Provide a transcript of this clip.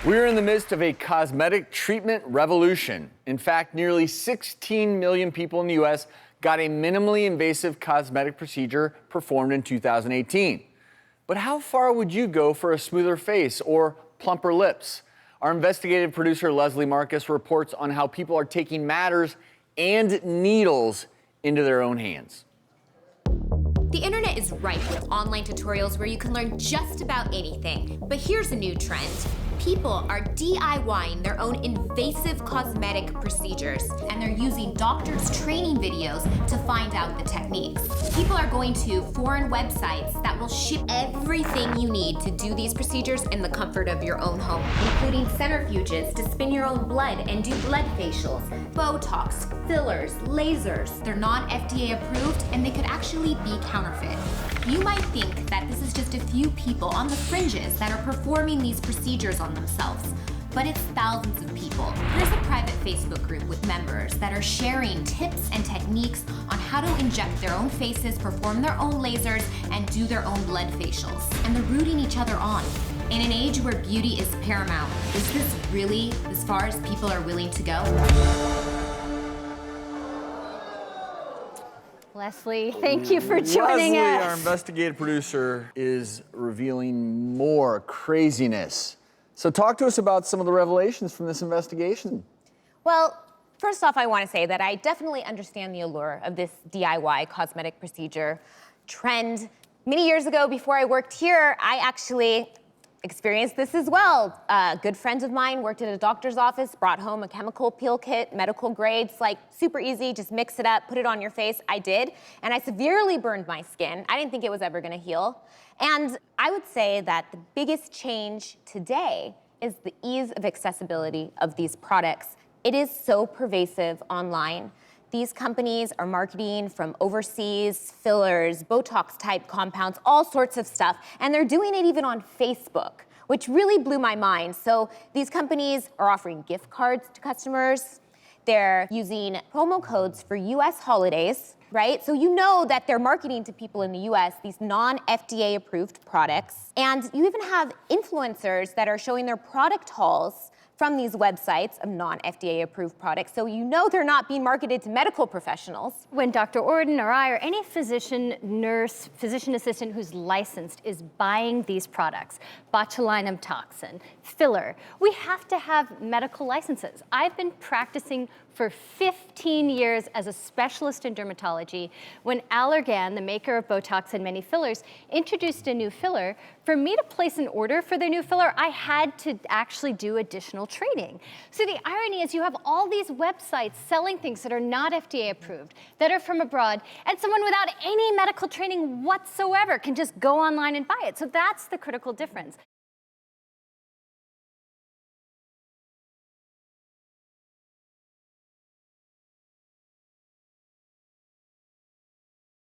We're in the midst of a cosmetic treatment revolution. In fact, nearly 16 million people in the U.S. got a minimally invasive cosmetic procedure performed in 2018. But how far would you go for a smoother face or plumper lips? Our investigative producer Leslie Marcus reports on how people are taking matters and needles into their own hands. The internet is rife with online tutorials where you can learn just about anything. But here's a new trend. People are DIYing their own invasive cosmetic procedures, and they're using doctors' training videos to find out the techniques. People are going to foreign websites that will ship everything you need to do these procedures in the comfort of your own home, including centrifuges to spin your own blood and do blood facials, Botox, fillers, lasers. They're non-FDA approved, and they could actually be counterfeit. You might think that this is just a few people on the fringes that are performing these procedures on themselves, but it's thousands of people. There's a private Facebook group with members that are sharing tips and techniques on how to inject their own faces, perform their own lasers, and do their own blood facials. And they're rooting each other on. In an age where beauty is paramount, is this really as far as people are willing to go? Leslie, thank you for joining us. Our investigative producer, is revealing more craziness. So talk to us about some of the revelations from this investigation. Well, first off, I want to say that I definitely understand the allure of this DIY cosmetic procedure trend. Many years ago, before I worked here, I actually experienced this as well. A good friend of mine worked at a doctor's office, brought home a chemical peel kit, medical grades, like super easy, just mix it up, put it on your face. I did, and I severely burned my skin. I didn't think it was ever gonna heal. And I would say that the biggest change today is the ease of accessibility of these products. It is so pervasive online. These companies are marketing from overseas, fillers, Botox-type compounds, all sorts of stuff, and they're doing it even on Facebook, which really blew my mind. So these companies are offering gift cards to customers. They're using promo codes for US holidays, right? So you know that they're marketing to people in the US these non-FDA approved products. And you even have influencers that are showing their product hauls from these websites of non-FDA approved products, so you know they're not being marketed to medical professionals. When Dr. Ordon or I or any physician, nurse, physician assistant who's licensed is buying these products, botulinum toxin, filler, we have to have medical licenses. I've been practicing for 15 years as a specialist in dermatology. When Allergan, the maker of Botox and many fillers, introduced a new filler, for me to place an order for their new filler, I had to actually do additional training. So the irony is you have all these websites selling things that are not FDA approved, that are from abroad, and someone without any medical training whatsoever can just go online and buy it. So that's the critical difference.